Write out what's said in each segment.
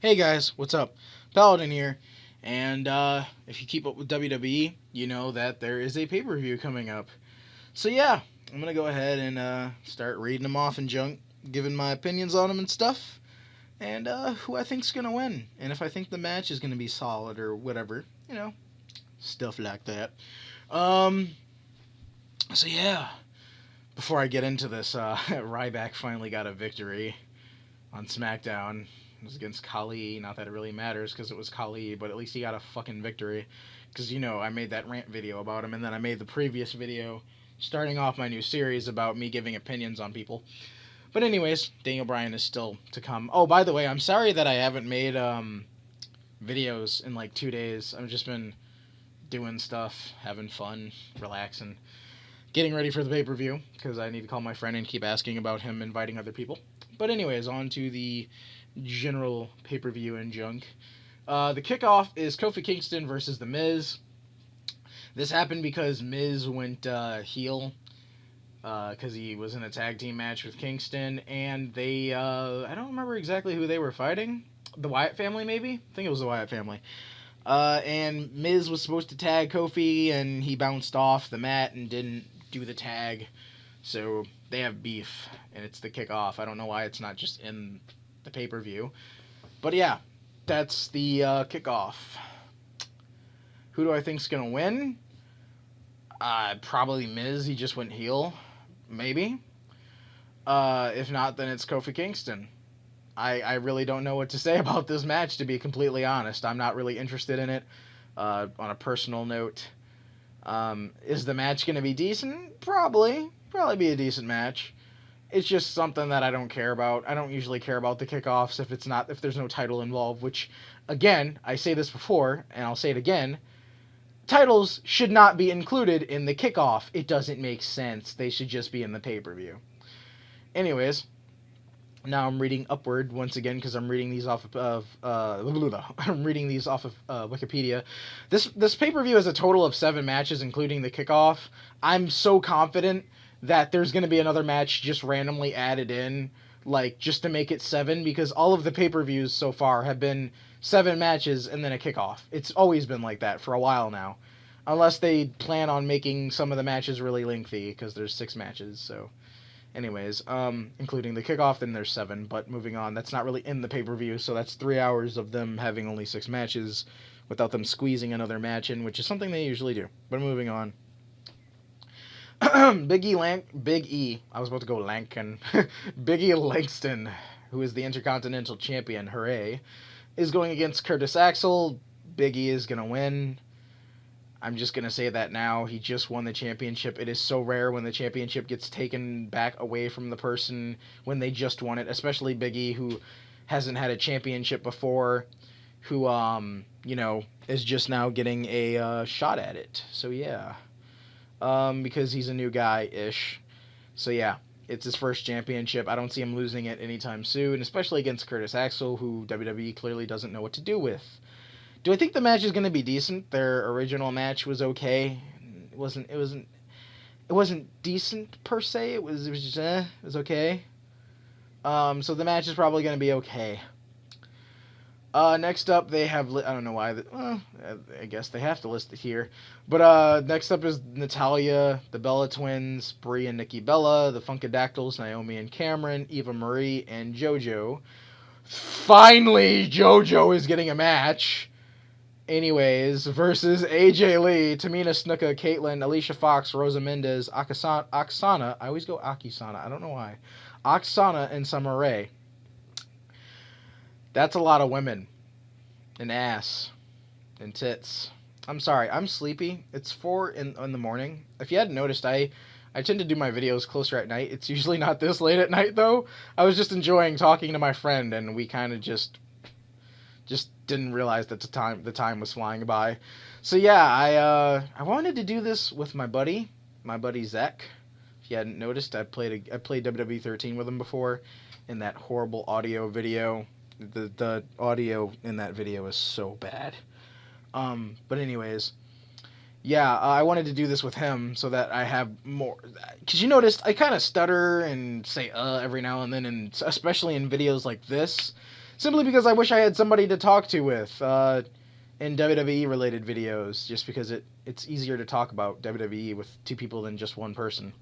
Hey guys, what's up? Paladin here, and if you keep up with WWE, you know that there is a pay-per-view coming up. So yeah, I'm gonna go ahead and start reading them off and junk, giving my opinions on them and stuff, and who I think's gonna win, and if I think the match is gonna be solid or whatever, stuff like that. Um, so yeah, before I get into this, Ryback finally got a victory on SmackDown. It was against Kali. Not that it really matters because it was Kali, but at least he got a fucking victory. Because, I made that rant video about him, and then I made the previous video starting off my new series about me giving opinions on people. But anyways, Daniel Bryan is still to come. Oh, by the way, I'm sorry that I haven't made videos in like 2 days. I've just been doing stuff, having fun, relaxing, getting ready for the pay-per-view because I need to call my friend and keep asking about him inviting other people. But anyways, on to the general pay-per-view and junk. The kickoff is Kofi Kingston versus The Miz. This happened because Miz went heel because he was in a tag team match with Kingston, and they, I don't remember exactly who they were fighting. The Wyatt family, maybe? I think it was the Wyatt family. And Miz was supposed to tag Kofi, and he bounced off the mat and didn't do the tag. So they have beef, and it's the kickoff. I don't know why it's not just in the pay-per-view. But yeah, that's the kickoff. Who do I think's going to win? Probably Miz. He just went heel. Maybe. If not, then it's Kofi Kingston. I really don't know what to say about this match, to be completely honest. I'm not really interested in it. On a personal note, is the match going to be decent? Probably be a decent match. It's just something that I don't care about. I don't usually care about the kickoffs if there's no title involved, which, again, I say this before, and I'll say it again, titles should not be included in the kickoff. It doesn't make sense. They should just be in the pay-per-view. Anyways, now I'm reading upward once again because I'm reading these off of Wikipedia. This pay-per-view has a total of 7 matches, including the kickoff. I'm so confident that there's going to be another match just randomly added in, like, just to make it 7, because all of the pay-per-views so far have been 7 matches and then a kickoff. It's always been like that for a while now. Unless they plan on making some of the matches really lengthy, because there's 6 matches, so... Anyways, including the kickoff, then there's 7, but moving on, that's not really in the pay-per-view, so that's 3 hours of them having only 6 matches without them squeezing another match in, which is something they usually do. But moving on. Big E, I was about to go Lankin. Big E Langston, who is the Intercontinental Champion, hooray, is going against Curtis Axel. Big E is going to win. I'm just going to say that now. He just won the championship. It is so rare when the championship gets taken back away from the person when they just won it, especially Big E, who hasn't had a championship before, who, is just now getting a shot at it. So, yeah. Because he's a new guy-ish. So, yeah. It's his first championship. I don't see him losing it anytime soon, especially against Curtis Axel, who WWE clearly doesn't know what to do with. Do I think the match is going to be decent? Their original match was okay. It wasn't decent per se. It was just it was okay. So the match is probably going to be okay. Next up, they have... I don't know why. I guess they have to list it here. But next up is Natalya, the Bella Twins, Brie and Nikki Bella, the Funkadactyls, Naomi and Cameron, Eva Marie, and JoJo. Finally, JoJo is getting a match. Anyways, versus AJ Lee, Tamina Snuka, Caitlyn, Alicia Fox, Rosa Mendez, Oksana. I always go Akisana. I don't know why. Oksana and Summer Rae. That's a lot of women. And ass. And tits. I'm sorry, I'm sleepy. It's 4 in the morning. If you hadn't noticed, I tend to do my videos closer at night. It's usually not this late at night, though. I was just enjoying talking to my friend, and we kind of just didn't realize that the time was flying by. So yeah, I wanted to do this with my buddy Zach. If you hadn't noticed, I played WWE 13 with him before in that horrible audio video. The audio in that video is so bad. But anyways, yeah, I wanted to do this with him so that I have more... Because you noticed, I kind of stutter and say every now and then, and especially in videos like this. simply because I wish I had somebody to talk to with in WWE related videos, just because it's easier to talk about WWE with two people than just one person.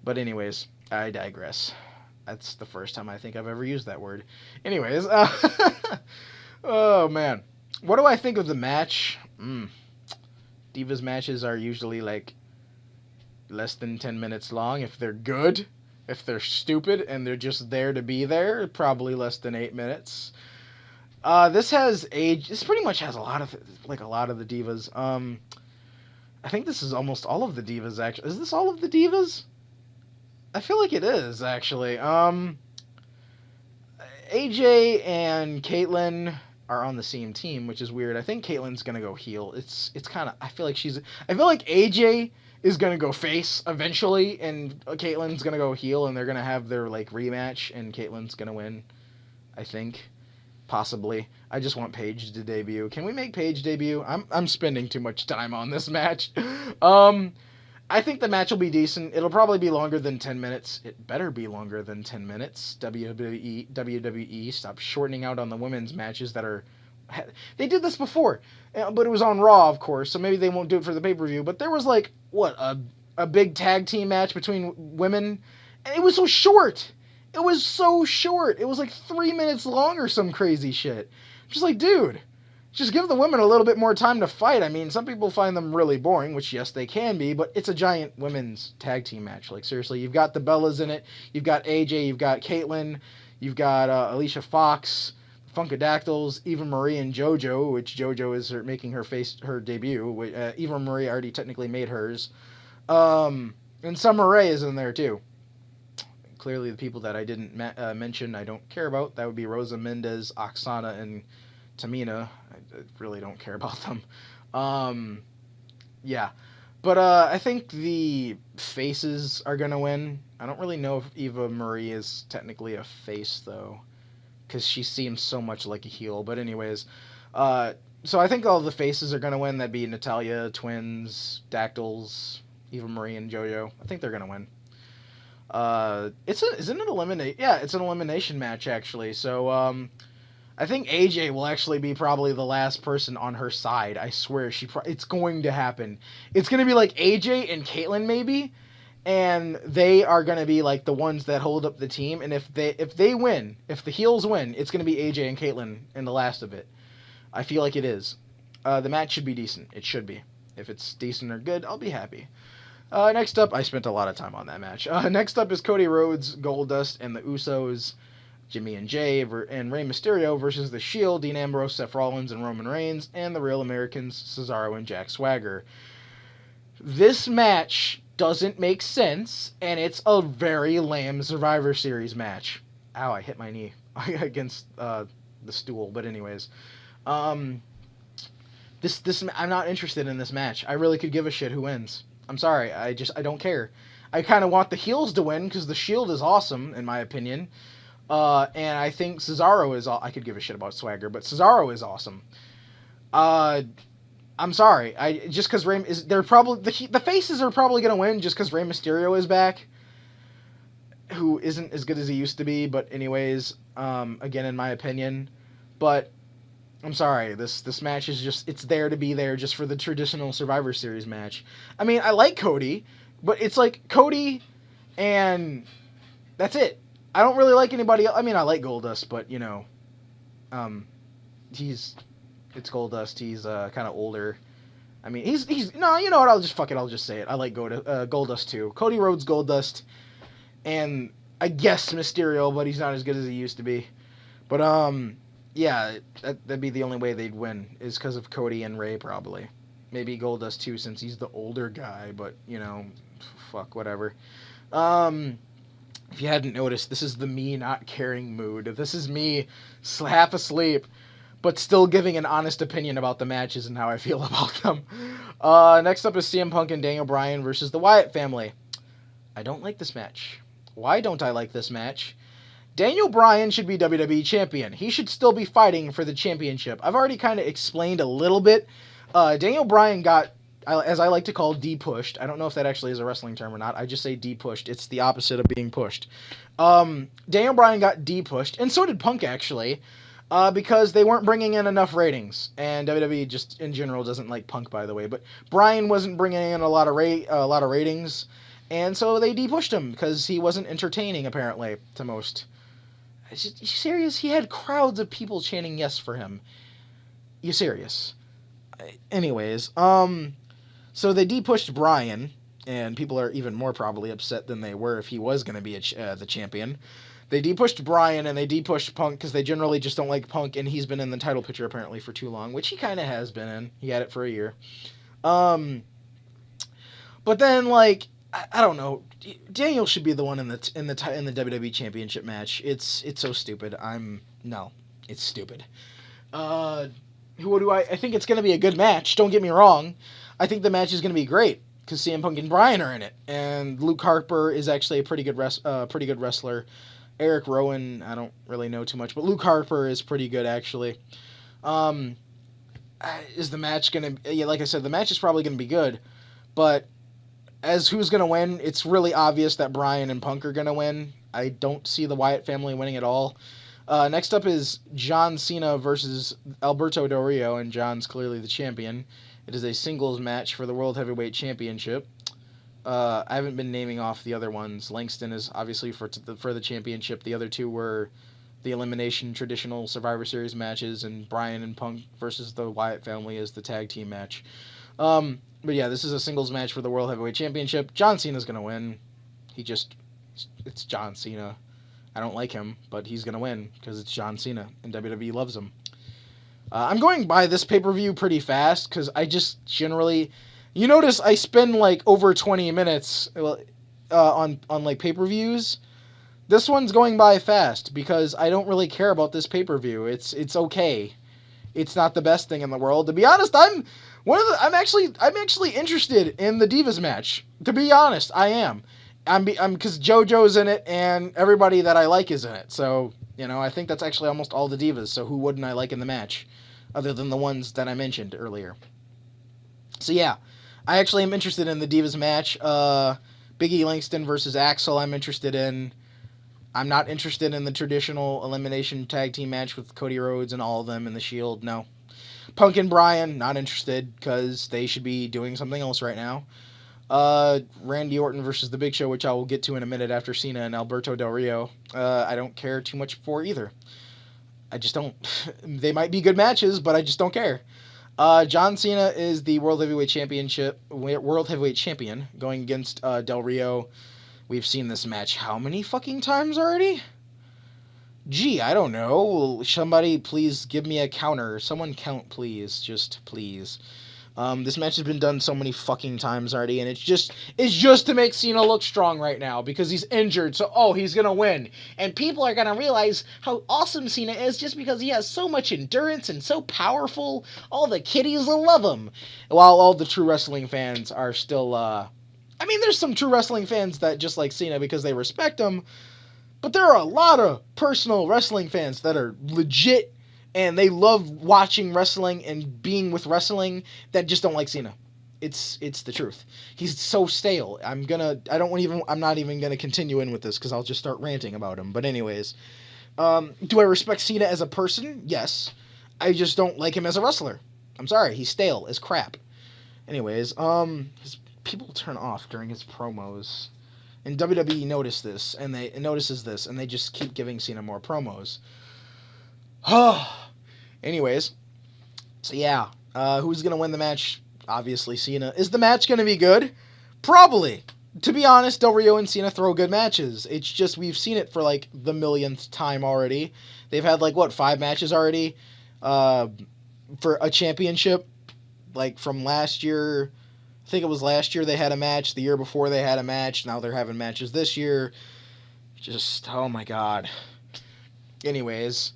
But anyways, I digress. That's the first time I think I've ever used that word. Anyways, oh man, what do I think of the match? Divas matches are usually like less than 10 minutes long if they're good. If they're stupid and they're just there to be there, probably less than 8 minutes. This has age. This pretty much has a lot of the divas. I think this is almost all of the divas. Actually, is this all of the divas? I feel like it is actually. AJ and Caitlyn are on the same team, which is weird. I think Caitlyn's gonna go heel. It's kind of. I feel like AJ is gonna go face eventually, and Caitlyn's gonna go heel, and they're gonna have their like rematch, and Caitlyn's gonna win. I think, possibly. I just want Paige to debut. Can we make Paige debut? I'm spending too much time on this match. I think the match will be decent. It'll probably be longer than 10 minutes. It better be longer than 10 minutes. WWE, stop shortening out on the women's matches that are... They did this before, but it was on Raw, of course, so maybe they won't do it for the pay-per-view. But there was, like, a big tag team match between women, and it was so short. It was so short. It was, like, 3 minutes long or some crazy shit. Just like, dude... Just give the women a little bit more time to fight. I mean, some people find them really boring, which, yes, they can be, but it's a giant women's tag team match. Like, seriously, you've got the Bellas in it, you've got AJ, you've got Caitlyn, you've got Alicia Fox, Funkadactyls, Eva Marie, and JoJo, which JoJo is making her debut. Eva Marie already technically made hers. And Summer Rae is in there, too. Clearly, the people that I didn't mention I don't care about. That would be Rosa Mendez, Oksana, and Tamina. I really don't care about them. Yeah. But I think the faces are going to win. I don't really know if Eva Marie is technically a face, though, because she seems so much like a heel. But anyways, so I think all the faces are going to win. That'd be Natalya, Twins, Dactyls, Eva Marie, and JoJo. I think they're going to win. Isn't it eliminate? Yeah, it's an elimination match, actually. So, I think AJ will actually be probably the last person on her side. I swear, it's going to happen. It's going to be like AJ and Caitlyn maybe, and they are going to be like the ones that hold up the team. And if they win, if the heels win, it's going to be AJ and Caitlyn in the last of it. I feel like it is. The match should be decent. It should be. If it's decent or good, I'll be happy. Next up, I spent a lot of time on that match. Next up is Cody Rhodes, Goldust, and the Usos. Jimmy and Jay and Rey Mysterio versus The Shield, Dean Ambrose, Seth Rollins, and Roman Reigns, and the Real Americans, Cesaro and Jack Swagger. This match doesn't make sense, and it's a very lame Survivor Series match. Ow, I hit my knee against the stool, but anyways. I'm not interested in this match. I really could give a shit who wins. I'm sorry, I don't care. I kind of want the heels to win, because the Shield is awesome, in my opinion. And I think Cesaro is... I could give a shit about Swagger, but Cesaro is awesome. I'm sorry. Just because Rey is... They're probably... The faces are probably going to win just because Rey Mysterio is back. Who isn't as good as he used to be, but anyways, again, in my opinion. But, I'm sorry. This match is just... It's there to be there just for the traditional Survivor Series match. I mean, I like Cody, but it's like Cody and... That's it. I don't really like anybody else. I mean, I like Goldust, but, you know, it's Goldust. He's kind of older. I mean, no, you know what? I'll just say it. I like Goldust too. Cody Rhodes, Goldust, and I guess Mysterio, but he's not as good as he used to be. But, yeah, that'd be the only way they'd win, is because of Cody and Rey, probably. Maybe Goldust too, since he's the older guy, but, you know, fuck, whatever. If you hadn't noticed, this is the me not caring mood. This is me half asleep, but still giving an honest opinion about the matches and how I feel about them. Next up is CM Punk and Daniel Bryan versus the Wyatt family. I don't like this match. Why don't I like this match? Daniel Bryan should be WWE champion. He should still be fighting for the championship. I've already kind of explained a little bit. Daniel Bryan got... as I like to call, de-pushed. I don't know if that actually is a wrestling term or not. I just say de-pushed. It's the opposite of being pushed. Daniel Bryan got de-pushed, and so did Punk, actually. Because they weren't bringing in enough ratings, and WWE just in general doesn't like Punk, by the way. But Bryan wasn't bringing in a lot of ratings, and so they depushed him because he wasn't entertaining apparently to most. You serious? He had crowds of people chanting yes for him. You serious? Anyways, so they depushed Bryan, and people are even more probably upset than they were if he was going to be the champion. They depushed Bryan and they depushed Punk because they generally just don't like Punk, and he's been in the title picture apparently for too long, which he kind of has been in. He had it for a year. But then like I don't know, Daniel should be the one in the WWE Championship match. It's so stupid. It's stupid. Who do I think it's going to be a good match. Don't get me wrong. I think the match is going to be great because CM Punk and Bryan are in it, and Luke Harper is actually a pretty good wrestler. Eric Rowan, I don't really know too much, but Luke Harper is pretty good, actually. Is the match going to... Yeah, like I said, the match is probably going to be good, but as who's going to win, it's really obvious that Bryan and Punk are going to win. I don't see the Wyatt family winning at all. Next up is John Cena versus Alberto Del Rio, and John's clearly the champion. It is a singles match for the World Heavyweight Championship. I haven't been naming off the other ones. Langston is obviously for the championship. The other two were the elimination traditional Survivor Series matches, and Bryan and Punk versus the Wyatt family is the tag team match. But yeah, this is a singles match for the World Heavyweight Championship. John Cena's going to win. It's John Cena. I don't like him, but he's going to win because it's John Cena, and WWE loves him. I'm going by this pay-per-view pretty fast because I just generally... You notice I spend like over 20 minutes on like pay-per-views. This one's going by fast because I don't really care about this pay-per-view. It's okay. It's not the best thing in the world. To be honest, I'm actually interested in the Divas match. To be honest, I am. I'm because JoJo's in it and everybody that I like is in it. So, I think that's actually almost all the Divas. So who wouldn't I like in the match other than the ones that I mentioned earlier? So yeah. I actually am interested in the Divas match. Big E Langston versus Axel I'm interested in. I'm not interested in the traditional elimination tag team match with Cody Rhodes and all of them in the Shield, no. Punk and Bryan, not interested, because they should be doing something else right now. Randy Orton versus The Big Show, which I will get to in a minute after Cena and Alberto Del Rio. I don't care too much for either. I just don't. They might be good matches, but I just don't care. John Cena is the World Heavyweight Champion, going against Del Rio. We've seen this match how many fucking times already? Gee, I don't know. Will somebody please give me a counter? Someone count, please. Just please. This match has been done so many fucking times already, and it's just to make Cena look strong right now because he's injured. So, he's gonna win, and people are gonna realize how awesome Cena is just because he has so much endurance and so powerful. All the kiddies will love him, while all the true wrestling fans are still. There's some true wrestling fans that just like Cena because they respect him, but there are a lot of personal wrestling fans that are legit. And they love watching wrestling and being with wrestling that just don't like Cena. It's the truth. He's so stale. I'm not even gonna continue in with this because I'll just start ranting about him. But anyways, do I respect Cena as a person? Yes. I just don't like him as a wrestler. I'm sorry. He's stale as crap. Anyways, his people turn off during his promos, and WWE notices this, and they just keep giving Cena more promos. Anyways, so yeah, who's going to win the match? Obviously Cena. Is the match going to be good? Probably. To be honest, Del Rio and Cena throw good matches. It's just we've seen it for like the millionth time already. They've had 5 matches already for a championship. Like from last year, I think it was last year they had a match. The year before they had a match. Now they're having matches this year. Just, oh my god. Anyways,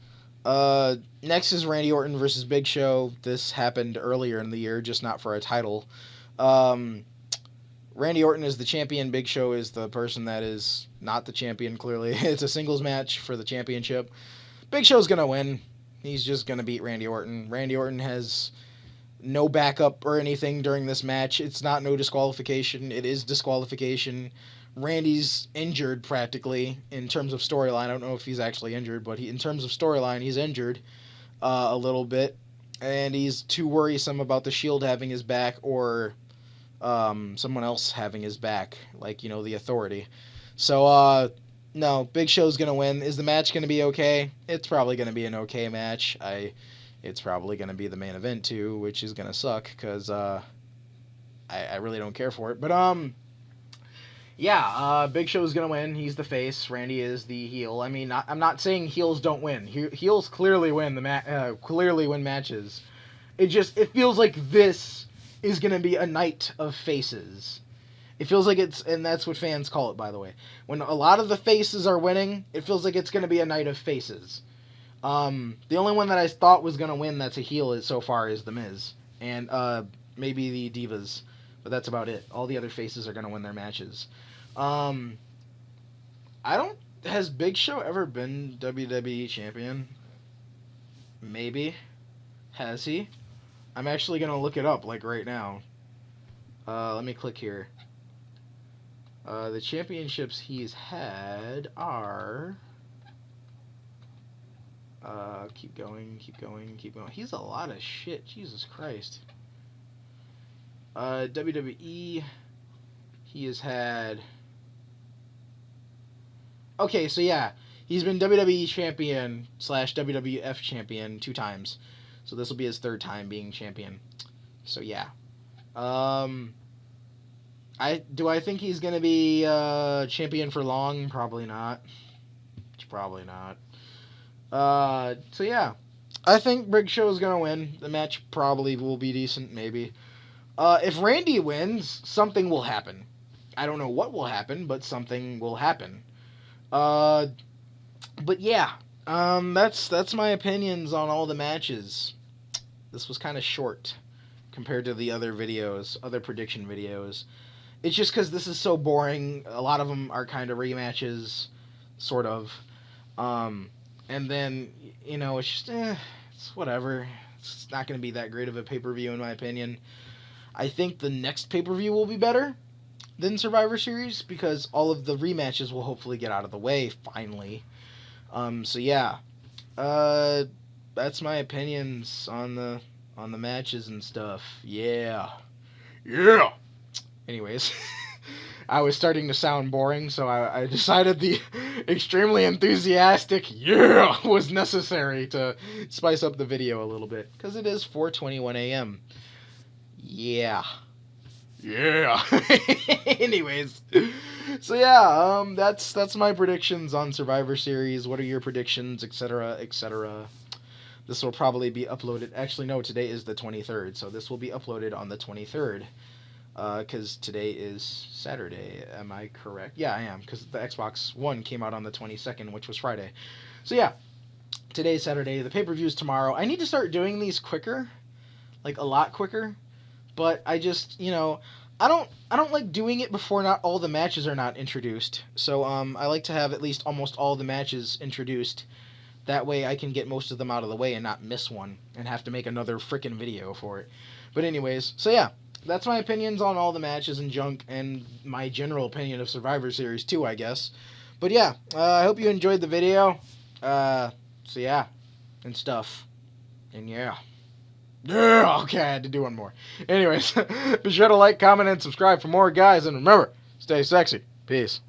next is Randy Orton versus Big Show. This happened earlier in the year, just not for a title. Randy Orton is the champion. Big Show is the person that is not the champion, clearly. It's a singles match for the championship. Big Show's going to win. He's just going to beat Randy Orton. Randy Orton has no backup or anything during this match. It's not no disqualification. It is disqualification. Randy's injured practically in terms of storyline. I don't know if he's actually injured, but in terms of storyline, he's injured. a little bit, and he's too worrisome about the Shield having his back or someone else having his back, like, you know, the Authority. So, no, Big Show's going to win. Is the match going to be okay? It's probably going to be an okay match. It's probably going to be the main event, too, which is going to suck, because I really don't care for it. But, yeah, Big Show's going to win. He's the face. Randy is the heel. I mean, I'm not saying heels don't win. Heels clearly win clearly win matches. It feels like this is going to be a night of faces. It feels like and that's what fans call it, by the way. When a lot of the faces are winning, it feels like it's going to be a night of faces. The only one that I thought was going to win that's a heel so far is The Miz. And maybe the Divas. But that's about it. All the other faces are going to win their matches. Has Big Show ever been WWE champion? Maybe. Has he? I'm actually going to look it up, like, right now. Let me click here. The championships he's had are... keep going. He's a lot of shit. Jesus Christ. WWE, he has had... Okay, so yeah, he's been WWE champion / WWF champion 2 times. So this will be his 3rd time being champion. So yeah. Do I think he's going to be champion for long? Probably not. So yeah. I think Big Show is going to win. The match probably will be decent, maybe. If Randy wins, something will happen. I don't know what will happen, but something will happen. But yeah, that's my opinions on all the matches. This was kind of short compared to the other prediction videos. It's just because this is so boring. A lot of them are kind of rematches, sort of. And then, you know, it's just, it's whatever. It's not going to be that great of a pay-per-view, in my opinion. I think the next pay-per-view will be better than Survivor Series, because all of the rematches will hopefully get out of the way, finally. So yeah. That's my opinions on the matches and stuff. Yeah. Anyways, I was starting to sound boring, so I decided the extremely enthusiastic yeah was necessary to spice up the video a little bit, because it is 4:21 a.m. Yeah. Anyways, so yeah, that's my predictions on Survivor Series. What are your predictions, etc., etc.? This will probably be uploaded. Actually, no, today is the 23rd, so this will be uploaded on the 23rd. Because today is Saturday. Am I correct? Yeah, I am, because the Xbox One came out on the 22nd, which was Friday. So yeah, today's Saturday. The pay-per-view's tomorrow. I need to start doing these quicker, like a lot quicker. But I just, you know, I don't like doing it before not all the matches are not introduced. So I like to have at least almost all the matches introduced. That way I can get most of them out of the way and not miss one and have to make another frickin' video for it. But anyways, so yeah, that's my opinions on all the matches and junk, and my general opinion of Survivor Series too, I guess. But yeah, I hope you enjoyed the video. So yeah, and stuff. And yeah. Yeah, okay, I had to do one more. Anyways, be sure to like, comment, and subscribe for more, guys, and remember, stay sexy. Peace.